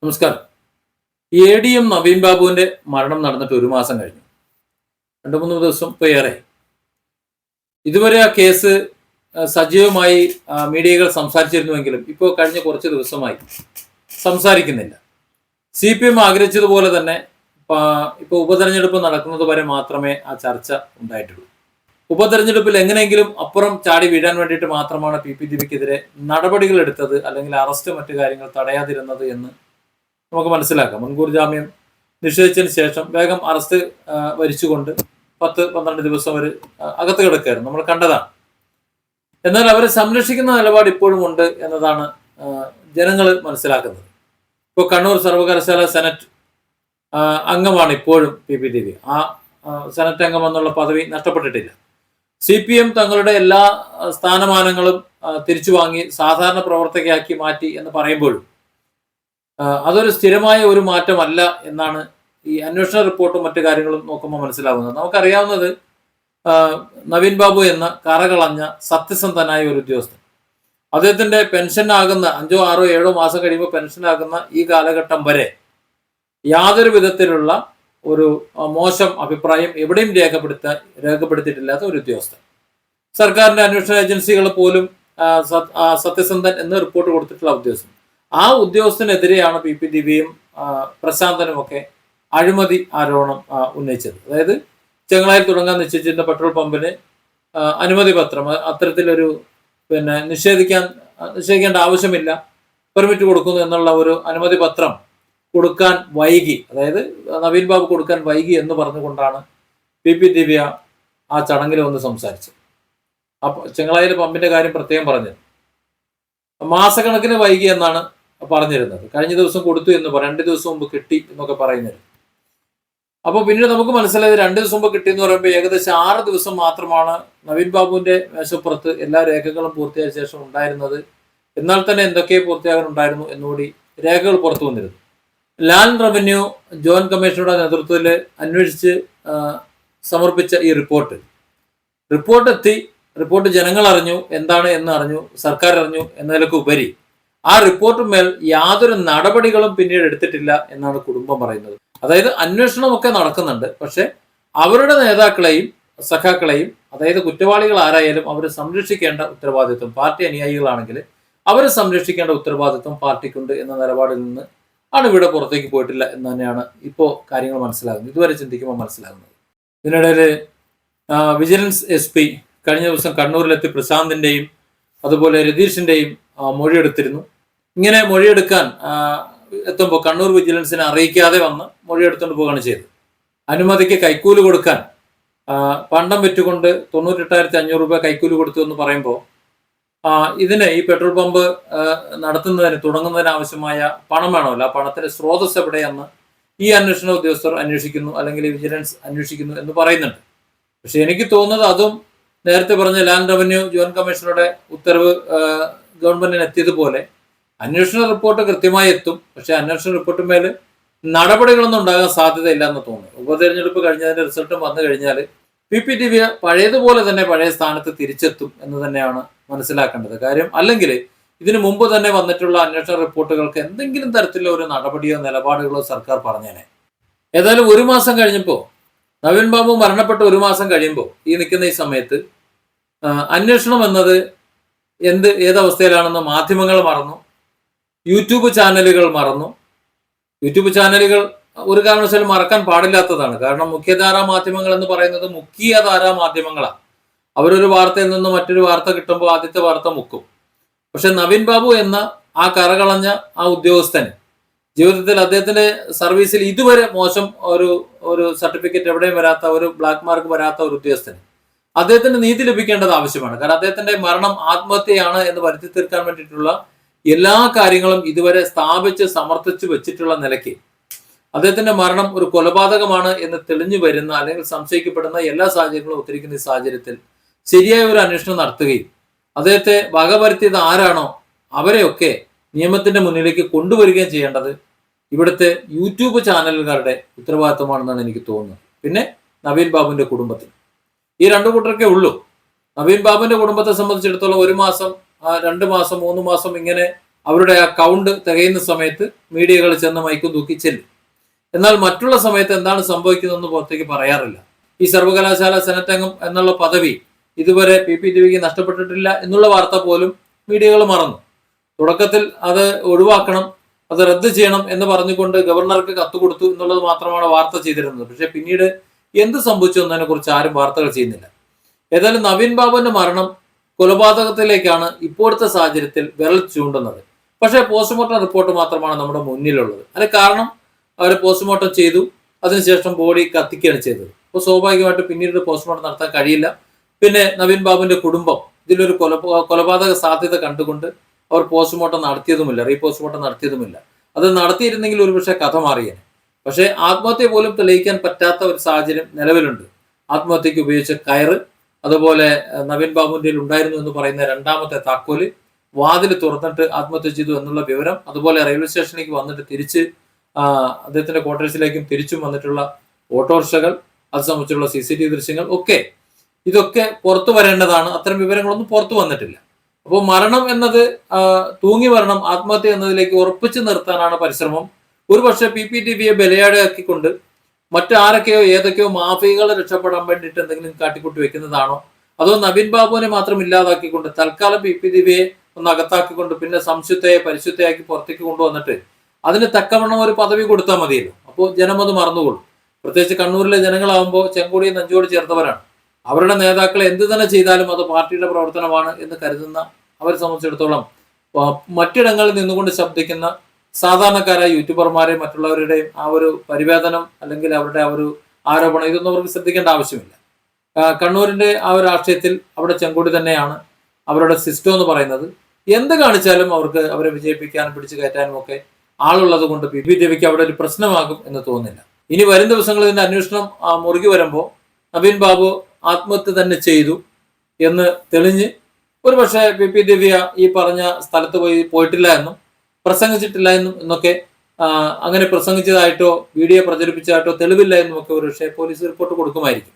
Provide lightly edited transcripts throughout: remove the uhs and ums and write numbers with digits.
നമസ്കാരം. ADM നവീൻ ബാബുവിന്റെ മരണം നടന്നിട്ട് ഒരു മാസം കഴിഞ്ഞു. 2-3 ദിവസം ഇപ്പോൾ ഏറെ. ഇതുവരെ ആ കേസ് സജീവമായി മീഡിയകൾ സംസാരിച്ചിരുന്നുവെങ്കിലും ഇപ്പോൾ കഴിഞ്ഞ കുറച്ച് ദിവസമായി സംസാരിക്കുന്നില്ല. CPM ആഗ്രഹിച്ചതുപോലെ തന്നെ ഇപ്പോൾ ഉപതെരഞ്ഞെടുപ്പ് നടക്കുന്നത് വരെ മാത്രമേ ആ ചർച്ച ഉണ്ടായിട്ടുള്ളൂ. ഉപതെരഞ്ഞെടുപ്പിൽ എങ്ങനെയെങ്കിലും അപ്പുറം ചാടി വീഴാൻ വേണ്ടിയിട്ട് മാത്രമാണ് PP ദിവ്യക്കെതിരെ നടപടികൾ എടുത്തത്, അല്ലെങ്കിൽ അറസ്റ്റ് മറ്റു കാര്യങ്ങൾ തടയാതിരുന്നത് എന്ന് നമുക്ക് മനസ്സിലാക്കാം. മുൻകൂർ ജാമ്യം നിഷേധിച്ചതിന് ശേഷം വേഗം അറസ്റ്റ് വരിച്ചുകൊണ്ട് 10-12 ദിവസം അവർ അകത്ത് കിടക്കുകയായിരുന്നു, നമ്മൾ കണ്ടതാണ്. എന്നാൽ അവരെ സംരക്ഷിക്കുന്ന നിലപാട് ഇപ്പോഴും ഉണ്ട് എന്നതാണ് ജനങ്ങൾ മനസ്സിലാക്കുന്നത്. ഇപ്പോൾ കണ്ണൂർ സർവകലാശാല സെനറ്റ് അംഗമാണ് ഇപ്പോഴും PP ദിവ്യ. ആ സെനറ്റ് അംഗം എന്നുള്ള പദവി നഷ്ടപ്പെട്ടിട്ടില്ല. CPM തങ്ങളുടെ എല്ലാ സ്ഥാനമാനങ്ങളും തിരിച്ചു വാങ്ങി സാധാരണ പ്രവർത്തകയാക്കി മാറ്റി എന്ന് പറയുമ്പോഴും അതൊരു സ്ഥിരമായ ഒരു മാറ്റമല്ല എന്നാണ് ഈ അന്വേഷണ റിപ്പോർട്ടും മറ്റു കാര്യങ്ങളും നോക്കുമ്പോൾ മനസ്സിലാവുന്നത്. നമുക്കറിയാവുന്നത് നവീൻ ബാബു എന്ന കറകളഞ്ഞ സത്യസന്ധനായ ഒരു ഉദ്യോഗസ്ഥൻ, അദ്ദേഹത്തിന്റെ പെൻഷനാകുന്ന 5, 6, 7 മാസം കഴിയുമ്പോൾ പെൻഷനാകുന്ന ഈ കാലഘട്ടം വരെ യാതൊരു വിധത്തിലുള്ള ഒരു മോശം അഭിപ്രായം എവിടെയും രേഖപ്പെടുത്തിയിട്ടില്ലാത്ത ഒരു ഉദ്യോഗസ്ഥൻ. സർക്കാരിന്റെ അന്വേഷണ ഏജൻസികൾ പോലും സത്യസന്ധൻ എന്ന് റിപ്പോർട്ട് കൊടുത്തിട്ടുള്ള ഉദ്യോഗസ്ഥൻ. ആ ഉദ്യോഗസ്ഥനെതിരെയാണ് PP ദിവ്യയും പ്രശാന്തനും ഒക്കെ അഴിമതി ആരോപണം ഉന്നയിച്ചത്. അതായത് ചെങ്ങളായിൽ തുടങ്ങാൻ നിശ്ചയിച്ചിരുന്ന പെട്രോൾ പമ്പിന് അനുമതി പത്രം അത്തരത്തിലൊരു നിഷേധിക്കേണ്ട ആവശ്യമില്ല, പെർമിറ്റ് കൊടുക്കുന്നു എന്നുള്ള ഒരു അനുമതി പത്രം കൊടുക്കാൻ വൈകി, അതായത് നവീൻ ബാബു കൊടുക്കാൻ വൈകി എന്ന് പറഞ്ഞുകൊണ്ടാണ് PP ദിവ്യ ആ ചടങ്ങിൽ വന്ന് സംസാരിച്ചത്. അപ്പോൾ ചെങ്ങളായിൽ പമ്പിന്റെ കാര്യം പ്രത്യേകം പറഞ്ഞത് മാസക്കണക്കിന് വൈകി എന്നാണ് പറഞ്ഞിരുന്നത്. കഴിഞ്ഞ ദിവസം കൊടുത്തു എന്ന് 2 ദിവസം മുമ്പ് കിട്ടി എന്നൊക്കെ പറയുന്നത്. അപ്പോൾ പിന്നീട് നമുക്ക് മനസ്സിലായത് 2 ദിവസം മുമ്പ് കിട്ടി എന്ന് പറയുമ്പോൾ ഏകദേശം 6 ദിവസം മാത്രമാണ് നവീൻ ബാബുവിന്റെ മേശപ്പുറത്ത് എല്ലാ രേഖകളും പൂർത്തിയായ ശേഷം ഉണ്ടായിരുന്നത്. എന്നാൽ തന്നെ എന്തൊക്കെ പൂർത്തിയാകാനുണ്ടായിരുന്നു എന്നുകൂടി രേഖകൾ പുറത്തു വന്നിരുന്നു. ലാൻഡ് റവന്യൂ ജോയിന്റ് കമ്മീഷനുടെ നേതൃത്വത്തിൽ അന്വേഷിച്ച് സമർപ്പിച്ച ഈ റിപ്പോർട്ട് എത്തി. റിപ്പോർട്ട് ജനങ്ങൾ അറിഞ്ഞു, എന്താണ് എന്ന് അറിഞ്ഞു, സർക്കാർ അറിഞ്ഞു എന്നതിലൊക്കെ ഉപരി ആ റിപ്പോർട്ടുമേൽ യാതൊരു നടപടികളും പിന്നീട് എടുത്തിട്ടില്ല എന്നാണ് കുടുംബം പറയുന്നത്. അതായത് അന്വേഷണമൊക്കെ നടക്കുന്നുണ്ട്, പക്ഷെ അവരുടെ നേതാക്കളെയും സഖാക്കളെയും, അതായത് കുറ്റവാളികൾ ആരായാലും അവരെ സംരക്ഷിക്കേണ്ട ഉത്തരവാദിത്വം, പാർട്ടി അനുയായികളാണെങ്കിൽ അവരെ സംരക്ഷിക്കേണ്ട ഉത്തരവാദിത്വം പാർട്ടിക്കുണ്ട് എന്ന നിലപാടിൽ നിന്ന് ആണ് ഇവിടെ പുറത്തേക്ക് പോയിട്ടില്ല എന്ന് തന്നെയാണ് ഇപ്പോൾ കാര്യങ്ങൾ മനസ്സിലാകുന്നത്, ഇതുവരെ ചിന്തിക്കുമ്പോൾ മനസ്സിലാകുന്നത്. ഇതിനിടയിൽ വിജിലൻസ് SP കഴിഞ്ഞ ദിവസം കണ്ണൂരിലെത്തി പ്രശാന്തിന്റെയും അതുപോലെ രതീഷിന്റെയും മൊഴിയെടുത്തിരുന്നു. ഇങ്ങനെ മൊഴിയെടുക്കാൻ എത്തുമ്പോൾ കണ്ണൂർ വിജിലൻസിനെ അറിയിക്കാതെ വന്ന് മൊഴിയെടുത്തുകൊണ്ട് പോവുകയാണ് ചെയ്തത്. അനുമതിക്ക് കൈക്കൂലി കൊടുക്കാൻ പണ്ടം വെറ്റുകൊണ്ട് 98,500 രൂപ കൈക്കൂലി കൊടുത്തു എന്ന് പറയുമ്പോൾ ഇതിന് ഈ പെട്രോൾ പമ്പ് തുടങ്ങുന്നതിന് ആവശ്യമായ പണം വേണമല്ലോ. ആ പണത്തിന്റെ സ്രോതസ് എവിടെയെന്ന് ഈ അന്വേഷണ ഉദ്യോഗസ്ഥർ അന്വേഷിക്കുന്നു, അല്ലെങ്കിൽ വിജിലൻസ് അന്വേഷിക്കുന്നു എന്ന് പറയുന്നുണ്ട്. പക്ഷെ എനിക്ക് തോന്നുന്നത് അതും നേരത്തെ പറഞ്ഞ ലാൻഡ് റവന്യൂ ജോയിന്റ് കമ്മീഷനുടെ ഉത്തരവ് ഗവൺമെന്റിന് എത്തിയതുപോലെ അന്വേഷണ റിപ്പോർട്ട് കൃത്യമായി എത്തും. പക്ഷെ അന്വേഷണ റിപ്പോർട്ടിന്മേൽ നടപടികളൊന്നും ഉണ്ടാകാൻ സാധ്യതയില്ല എന്ന് തോന്നുന്നു. ഉപതെരഞ്ഞെടുപ്പ് കഴിഞ്ഞതിന്റെ റിസൾട്ടും വന്നു കഴിഞ്ഞാൽ PP ദിവ്യ പഴയതുപോലെ തന്നെ പഴയ സ്ഥാനത്ത് തിരിച്ചെത്തും എന്ന് തന്നെയാണ് മനസ്സിലാക്കേണ്ടത്. കാര്യം അല്ലെങ്കിൽ ഇതിനു മുമ്പ് തന്നെ വന്നിട്ടുള്ള അന്വേഷണ റിപ്പോർട്ടുകൾക്ക് എന്തെങ്കിലും തരത്തിലുള്ള ഒരു നടപടിയോ നിലപാടുകളോ സർക്കാർ പറഞ്ഞേനെ. ഏതായാലും 1 മാസം കഴിഞ്ഞപ്പോൾ, നവീൻ ബാബു മരണപ്പെട്ട് 1 മാസം കഴിയുമ്പോൾ ഈ നിൽക്കുന്ന ഈ സമയത്ത് അന്വേഷണം എന്നത് ഏതവസ്ഥയിലാണെന്ന് മാധ്യമങ്ങൾ മറന്നു, യൂട്യൂബ് ചാനലുകൾ മറന്നു. യൂട്യൂബ് ചാനലുകൾ ഒരു കാരണവശാലും മറക്കാൻ പാടില്ലാത്തതാണ്. കാരണം മുഖ്യധാരാ മാധ്യമങ്ങൾ എന്ന് പറയുന്നത് മുഖ്യധാരാ മാധ്യമങ്ങളാണ്. അവരൊരു വാർത്തയിൽ നിന്ന് മറ്റൊരു വാർത്ത കിട്ടുമ്പോൾ ആദ്യത്തെ വാർത്ത മുക്കും. പക്ഷെ നവീൻ ബാബു എന്ന ആ കറകളഞ്ഞ ആ ഉദ്യോഗസ്ഥന് ജീവിതത്തിൽ അദ്ദേഹത്തിന്റെ സർവീസിൽ ഇതുവരെ മോശം ഒരു സർട്ടിഫിക്കറ്റ് എവിടെയും വരാത്ത, ഒരു ബ്ലാക്ക് മാർക്ക് വരാത്ത ഒരു ഉദ്യോഗസ്ഥന് അദ്ദേഹത്തിന് നീതി ലഭിക്കേണ്ടത് ആവശ്യമാണ്. കാരണം അദ്ദേഹത്തിന്റെ മരണം ആത്മഹത്യയാണ് എന്ന് വരുത്തി തീർക്കാൻ വേണ്ടിയിട്ടുള്ള എല്ലാ കാര്യങ്ങളും ഇതുവരെ സമർത്ഥിച്ചു വെച്ചിട്ടുള്ള നിലയ്ക്ക് അദ്ദേഹത്തിന്റെ മരണം ഒരു കൊലപാതകമാണ് എന്ന് തെളിഞ്ഞു വരുന്ന, അല്ലെങ്കിൽ സംശയിക്കപ്പെടുന്ന എല്ലാ സാഹചര്യങ്ങളും ഒത്തിരിക്കുന്ന ഈ സാഹചര്യത്തിൽ ശരിയായ ഒരു അന്വേഷണം നടത്തുകയും അദ്ദേഹത്തെ വകവരുത്തിയത് ആരാണോ അവരെയൊക്കെ നിയമത്തിന്റെ മുന്നിലേക്ക് കൊണ്ടുവരികയും ചെയ്യേണ്ടത് ഇവിടുത്തെ യൂട്യൂബ് ചാനലുകാരുടെ ഉത്തരവാദിത്തമാണെന്നാണ് എനിക്ക് തോന്നുന്നത്. പിന്നെ നവീൻ ബാബുവിന്റെ കുടുംബത്തിന് ഈ 2 കൂട്ടർക്കേ ഉള്ളൂ. നവീൻ ബാബുവിന്റെ കുടുംബത്തെ സംബന്ധിച്ചിടത്തോളം 1 മാസം, 2 മാസം, 3 മാസം ഇങ്ങനെ അവരുടെ ആ കൗണ്ട് തികയുന്ന സമയത്ത് മീഡിയകൾ ചെന്ന് മൈക്കും തൂക്കി ചെല്ലും. എന്നാൽ മറ്റുള്ള സമയത്ത് എന്താണ് സംഭവിക്കുന്നതെന്ന് പുറത്തേക്ക് പറയാറില്ല. ഈ സർവകലാശാല സെനറ്റ് അംഗം എന്നുള്ള പദവി ഇതുവരെ പി ദിവ്യയ്ക്ക് നഷ്ടപ്പെട്ടിട്ടില്ല എന്നുള്ള വാർത്ത പോലും മീഡിയകൾ മറന്നു. തുടക്കത്തിൽ അത് ഒഴിവാക്കണം, അത് റദ്ദ് ചെയ്യണം എന്ന് പറഞ്ഞുകൊണ്ട് ഗവർണർക്ക് കത്ത് കൊടുത്തു എന്നുള്ളത് മാത്രമാണ് വാർത്ത ചെയ്തിരുന്നത്. പക്ഷെ പിന്നീട് എന്ത് സംഭവിച്ചു എന്നതിനെ കുറിച്ച് ആരും വാർത്തകൾ ചെയ്യുന്നില്ല. ഏതായാലും നവീൻ ബാബുവിന്റെ മരണം കൊലപാതകത്തിലേക്കാണ് ഇപ്പോഴത്തെ സാഹചര്യത്തിൽ വിരൽ ചൂണ്ടുന്നത്. പക്ഷേ പോസ്റ്റ്മോർട്ടം റിപ്പോർട്ട് മാത്രമാണ് നമ്മുടെ മുന്നിലുള്ളത്. അതിന് കാരണം അവർ പോസ്റ്റ്മോർട്ടം ചെയ്തു, അതിനുശേഷം ബോഡി കത്തിക്കുകയാണ് ചെയ്തത്. അപ്പോൾ സ്വാഭാവികമായിട്ട് പിന്നീട് പോസ്റ്റ്മോർട്ടം നടത്താൻ കഴിയില്ല. പിന്നെ നവീൻ ബാബുവിന്റെ കുടുംബം ഇതിലൊരു കൊലപാതക സാധ്യത കണ്ടുകൊണ്ട് അവർ പോസ്റ്റ്മോർട്ടം നടത്തിയതുമില്ല, റീപോസ്റ്റ്മോർട്ടം നടത്തിയതുമില്ല. അത് നടത്തിയിരുന്നെങ്കിൽ ഒരുപക്ഷെ കഥ മാറിയേനെ. പക്ഷേ ആത്മഹത്യ പോലും തെളിയിക്കാൻ പറ്റാത്ത ഒരു സാഹചര്യം നിലവിലുണ്ട്. ആത്മഹത്യക്ക് ഉപയോഗിച്ച കയറ്, അതുപോലെ നവീൻ ബാബുവിന്റെ ഉണ്ടായിരുന്നു എന്ന് പറയുന്ന രണ്ടാമത്തെ താക്കോല്, വാതിൽ തുറന്നിട്ട് ആത്മഹത്യ ചെയ്തു എന്നുള്ള വിവരം, അതുപോലെ റെയിൽവേ സ്റ്റേഷനിലേക്ക് വന്നിട്ട് തിരിച്ച് അദ്ദേഹത്തിന്റെ ക്വാർട്ടേഴ്സിലേക്കും തിരിച്ചും വന്നിട്ടുള്ള ഓട്ടോറിക്ഷകൾ, അത് സംബന്ധിച്ചുള്ള CCTV ദൃശ്യങ്ങൾ ഇതൊക്കെ പുറത്തു വരേണ്ടതാണ്. അത്തരം വിവരങ്ങളൊന്നും പുറത്തു വന്നിട്ടില്ല. അപ്പോൾ മരണം എന്നത് തൂങ്ങി മരണം, ആത്മഹത്യ എന്നതിലേക്ക് ഉറപ്പിച്ചു നിർത്താനാണ് പരിശ്രമം. ഒരുപക്ഷെ PPTVയെ ബലിയാടാക്കിക്കൊണ്ട് മറ്റാരൊക്കെയോ ഏതൊക്കെയോ മാഫിയകളെ രക്ഷപ്പെടാൻ വേണ്ടിയിട്ട് എന്തെങ്കിലും കാട്ടിക്കൂട്ടി വെക്കുന്നതാണോ, അതോ നവീൻ ബാബുവിനെ മാത്രം ഇല്ലാതാക്കിക്കൊണ്ട് തൽക്കാലം PPTVയെ ഒന്ന് അകത്താക്കിക്കൊണ്ട് പിന്നെ സംശുദ്ധയെ പരിശുദ്ധയാക്കി പുറത്തേക്ക് കൊണ്ടുവന്നിട്ട് അതിന് തക്കവണ്ണം ഒരു പദവി കൊടുത്താൽ മതിയല്ലോ. അപ്പോൾ ജനം അത് മറന്നുകൊള്ളും. പ്രത്യേകിച്ച് കണ്ണൂരിലെ ജനങ്ങളാവുമ്പോൾ ചെങ്കൊടിയെ നെഞ്ചോട് ചേർത്തവരാണ്. അവരുടെ നേതാക്കൾ എന്ത് തന്നെ ചെയ്താലും അത് പാർട്ടിയുടെ പ്രവർത്തനമാണ് എന്ന് കരുതുന്ന അവരെ സംബന്ധിച്ചിടത്തോളം മറ്റിടങ്ങളിൽ നിന്നുകൊണ്ട് ശബ്ദിക്കുന്ന സാധാരണക്കാരായ യൂട്യൂബർമാരെയും മറ്റുള്ളവരുടെയും ആ ഒരു പരിവേദനം അല്ലെങ്കിൽ അവരുടെ ആ ഒരു ആരോപണം ഇതൊന്നും അവർക്ക് ശ്രദ്ധിക്കേണ്ട ആവശ്യമില്ല. കണ്ണൂരിന്റെ ആ ഒരു രാഷ്ട്രീയത്തിൽ അവിടെ ചെങ്കൊടി തന്നെയാണ് അവരുടെ സിസ്റ്റം എന്ന് പറയുന്നത്. എന്ത് കാണിച്ചാലും അവർക്ക് അവരെ വിജയിപ്പിക്കാനും പിടിച്ചു കയറ്റാനും ഒക്കെ ആളുള്ളത് കൊണ്ട് BJPക്ക് അവിടെ ഒരു പ്രശ്നമാകും എന്ന് തോന്നുന്നില്ല. ഇനി വരും ദിവസങ്ങളിൽ ഇതിന്റെ അന്വേഷണം മുറുകി വരുമ്പോൾ നവീൻ ബാബു ആത്മഹത്യ തന്നെ ചെയ്തു എന്ന് തെളിഞ്ഞ് ഒരുപക്ഷെ PP ദിവ്യ ഈ പറഞ്ഞ സ്ഥലത്ത് പോയിട്ടില്ല എന്നും പ്രസംഗിച്ചിട്ടില്ല എന്നൊക്കെ അങ്ങനെ പ്രസംഗിച്ചതായിട്ടോ വീഡിയോ പ്രചരിപ്പിച്ചതായിട്ടോ തെളിവില്ല എന്നും ഒക്കെ ഒരുപക്ഷെ പോലീസ് റിപ്പോർട്ട് കൊടുക്കുമായിരിക്കും.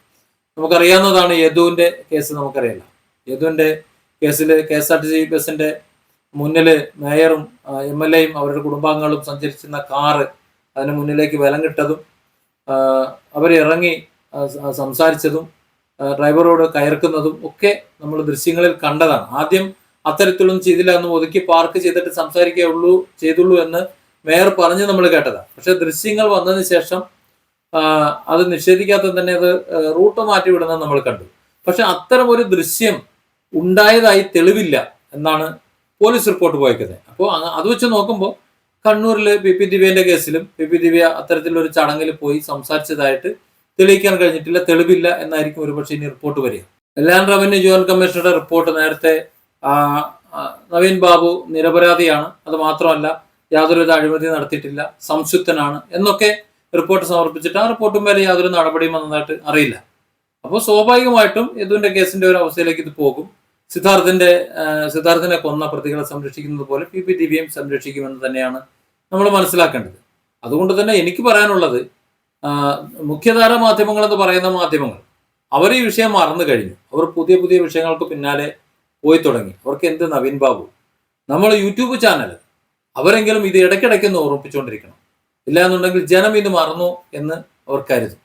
നമുക്കറിയാവുന്നതാണ് യദുവിന്റെ കേസ്. നമുക്കറിയാം യദുവിന്റെ കേസിൽ KSRTC ബസിന്റെ മുന്നില് മേയറും MLAയും അവരുടെ കുടുംബാംഗങ്ങളും സഞ്ചരിച്ചിരുന്ന കാറ് അതിന് മുന്നിലേക്ക് വലം കിട്ടതും അവരിറങ്ങി സംസാരിച്ചതും ഡ്രൈവറോട് കയർക്കുന്നതും ഒക്കെ നമ്മൾ ദൃശ്യങ്ങളിൽ കണ്ടതാണ്. ആദ്യം അത്തരത്തിലൊന്നും ചെയ്തില്ല എന്ന് ഒതുക്കി പാർക്ക് ചെയ്തിട്ട് ചെയ്തുള്ളൂ എന്ന് മേയർ പറഞ്ഞ് നമ്മൾ കേട്ടതാണ്. പക്ഷെ ദൃശ്യങ്ങൾ വന്നതിന് ശേഷം അത് നിഷേധിക്കാത്ത തന്നെ അത് റൂട്ട് മാറ്റി വിടുന്നത് നമ്മൾ കണ്ടു. പക്ഷെ അത്തരം ഒരു ദൃശ്യം ഉണ്ടായതായി തെളിവില്ല എന്നാണ് പോലീസ് റിപ്പോർട്ട് പോയേക്കുന്നത്. അപ്പോൾ അത് വെച്ച് നോക്കുമ്പോൾ കണ്ണൂരിലെ PP ദിവ്യന്റെ കേസിലും PP ദിവ്യ അത്തരത്തിലൊരു ചടങ്ങിൽ പോയി സംസാരിച്ചതായിട്ട് തെളിയിക്കാൻ കഴിഞ്ഞിട്ടില്ല, തെളിവില്ല എന്നായിരിക്കും ഒരുപക്ഷെ ഇനി റിപ്പോർട്ട് വരിക. ലാൻഡ് റവന്യൂ ജോയിന്റ് കമ്മീഷണറുടെ റിപ്പോർട്ട് നേരത്തെ നവീൻ ബാബു നിരപരാധിയാണ്, അത് മാത്രമല്ല യാതൊരുവിധ അഴിമതി നടത്തിയിട്ടില്ല, സംശുദ്ധനാണ് എന്നൊക്കെ റിപ്പോർട്ട് സമർപ്പിച്ചിട്ട് ആ റിപ്പോർട്ടും മേലെ യാതൊരു നടപടിയും വന്നതായിട്ട് അറിയില്ല. അപ്പോൾ സ്വാഭാവികമായിട്ടും യദുവിന്റെ കേസിന്റെ ഒരു അവസ്ഥയിലേക്ക് ഇത് പോകും. സിദ്ധാർത്ഥിനെ കൊന്ന പ്രതികളെ സംരക്ഷിക്കുന്നത് പോലെ PPTVയും സംരക്ഷിക്കുമെന്ന് തന്നെയാണ് നമ്മൾ മനസ്സിലാക്കേണ്ടത്. അതുകൊണ്ട് തന്നെ എനിക്ക് പറയാനുള്ളത്, മുഖ്യധാര മാധ്യമങ്ങൾ എന്ന് പറയുന്ന മാധ്യമങ്ങൾ അവർ ഈ വിഷയം മറന്നു കഴിഞ്ഞു. അവർ പുതിയ പുതിയ വിഷയങ്ങൾക്ക് പിന്നാലെ പോയി തുടങ്ങി. അവർക്ക് എന്ത് നവീൻ ബാബു, നമ്മൾ യൂട്യൂബ് ചാനൽ അവരെങ്കിലും ഇത് ഇടയ്ക്കിടയ്ക്കൊന്ന് ഓർമ്മിപ്പിച്ചുകൊണ്ടിരിക്കണം. ഇല്ല എന്നുണ്ടെങ്കിൽ ജനം ഇത് മറന്നു എന്ന് അവർ കരുതും.